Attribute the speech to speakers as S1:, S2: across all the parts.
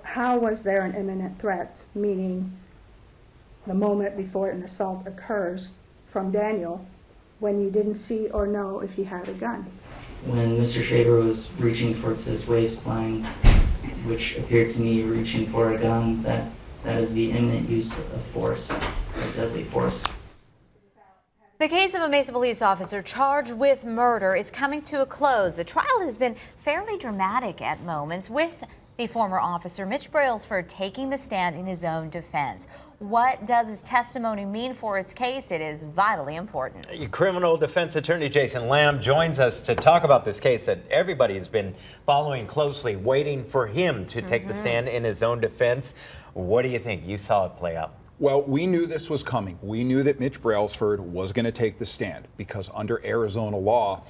S1: how was there an imminent threat, meaning the moment before an assault occurs, from Daniel when you didn't see or know if he had a gun?
S2: When Mr. Schraber was reaching towards his waistline, which appeared to me reaching for a gun, that is the imminent use of force, of deadly force.
S3: The case of a Mesa police officer charged with murder is coming to a close. The trial has been fairly dramatic at moments, with the former officer Mitch Brailsford taking the stand in his own defense. What does his testimony mean for his case? It is vitally important.
S4: Criminal Defense Attorney Jason Lamm joins us to talk about this case that everybody has been following closely, waiting for him to take the stand in his own defense. What do you think? You saw it play out.
S5: Well, we knew this was coming. We knew that Mitch Brailsford was going to take the stand because under Arizona law,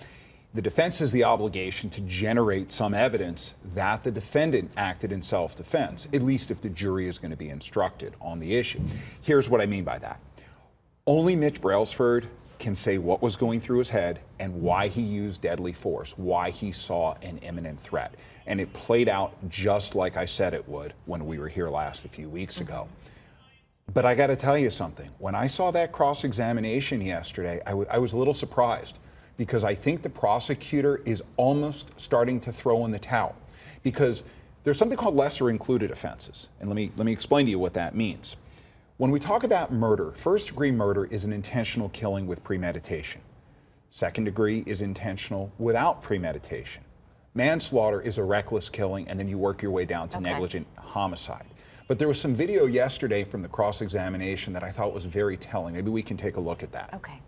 S5: the defense has the obligation to generate some evidence that the defendant acted in self-defense, at least if the jury is going to be instructed on the issue. Here's what I mean by that. Only Mitch Brailsford can say what was going through his head and why he used deadly force, why he saw an imminent threat. And it played out just like I said it would when we were here last a few weeks ago. But I got to tell you something. When I saw that cross-examination yesterday, I was a little surprised, because I think the prosecutor is almost starting to throw in the towel, because there's something called lesser included offenses. And let me explain to you what that means. When we talk about murder, first-degree murder is an intentional killing with premeditation. Second degree is intentional without premeditation. Manslaughter is a reckless killing, and then you work your way down to negligent homicide. But there was some video yesterday from the cross-examination that I thought was very telling. Maybe we can take a look at that.
S3: Okay.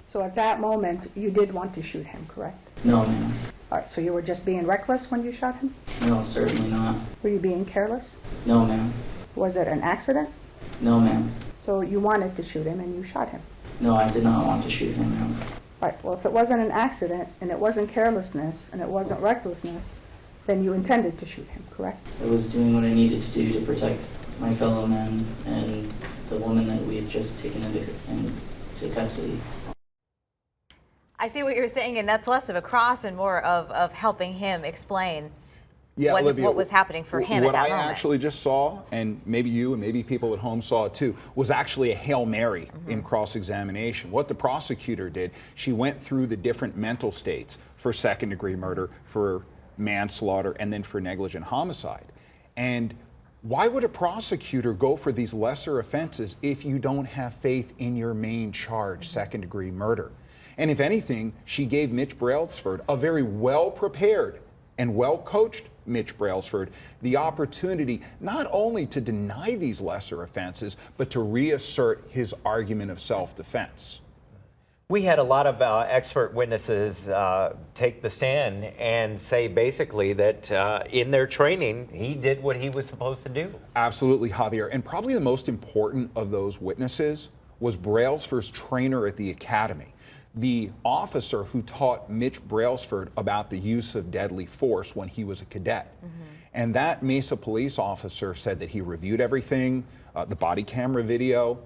S1: So at that moment, you did want to shoot him, correct?
S2: No, ma'am.
S1: All right, so you were just being reckless when you shot him?
S2: No, certainly not.
S1: Were you being careless?
S2: No, ma'am.
S1: Was it an accident?
S2: No, ma'am.
S1: So you wanted to shoot him and you shot him?
S2: No, I did not want to shoot him, ma'am.
S1: All right, well, if it wasn't an accident and it wasn't carelessness and it wasn't recklessness, then you intended to shoot him, correct?
S2: I was doing what I needed to do to protect my fellow men and the woman that we had just taken into custody.
S3: I see what you're saying, and that's less of a cross and more of helping him explain
S5: Olivia,
S3: what was happening for him at that moment.
S5: What I actually just saw, and maybe you and maybe people at home saw it too, was actually a Hail Mary in cross-examination. What the prosecutor did, she went through the different mental states for second-degree murder, for manslaughter, and then for negligent homicide. And why would a prosecutor go for these lesser offenses if you don't have faith in your main charge, second-degree murder? And if anything, she gave Mitch Brailsford, a very well-prepared and well-coached Mitch Brailsford, the opportunity not only to deny these lesser offenses, but to reassert his argument of self-defense.
S4: We had a lot of expert witnesses take the stand and say basically that in their training, he did what he was supposed to do.
S5: Absolutely, Javier. And probably the most important of those witnesses was Brailsford's trainer at the academy, the officer who taught Mitch Brailsford about the use of deadly force when he was a cadet. And that Mesa police officer said that he reviewed everything, the body camera video,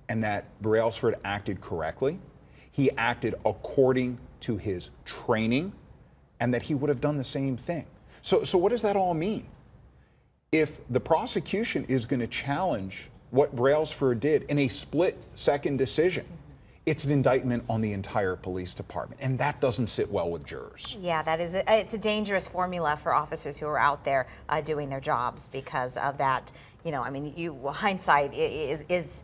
S5: and that Brailsford acted correctly. He acted according to his training, and that he would have done the same thing. So what does that all mean? If the prosecution is going to challenge what Brailsford did in a split-second decision, it's an indictment on the entire police department, and that doesn't sit well with jurors.
S3: Yeah, it's a dangerous formula for officers who are out there doing their jobs because of that. You know, I mean, hindsight is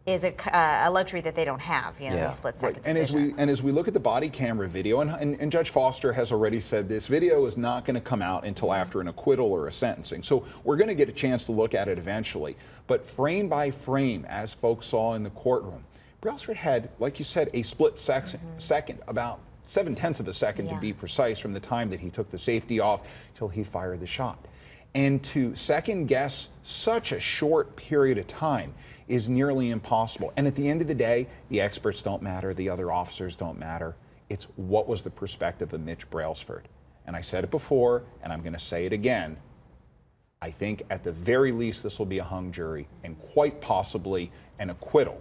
S3: a luxury that they don't have, these split-second decisions.
S5: And as we look at the body camera video, and Judge Foster has already said this video is not going to come out until after an acquittal or a sentencing. So we're going to get a chance to look at it eventually. But frame by frame, as folks saw in the courtroom, Brailsford had, like you said, a split second, about 0.7 of a second to be precise, from the time that he took the safety off till he fired the shot. And to second guess such a short period of time is nearly impossible. And at the end of the day, the experts don't matter, the other officers don't matter. It's what was the perspective of Mitch Brailsford. And I said it before, and I'm going to say it again. I think at the very least this will be a hung jury, and quite possibly an acquittal.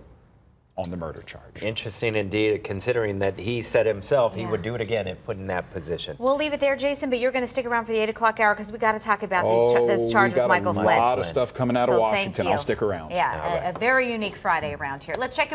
S5: on the murder charge.
S4: Interesting indeed, considering that he said himself he
S3: Yeah.
S4: would do it again if put in that position.
S3: We'll leave it there, Jason, but you're going to stick around for the 8 o'clock hour because we got to talk about this charge
S5: we got
S3: with Michael
S5: a
S3: Flynn.
S5: lot of stuff coming out of
S3: So
S5: Washington.
S3: thank you.
S5: I'll stick around.
S3: Yeah, a very unique Friday around here. Let's check in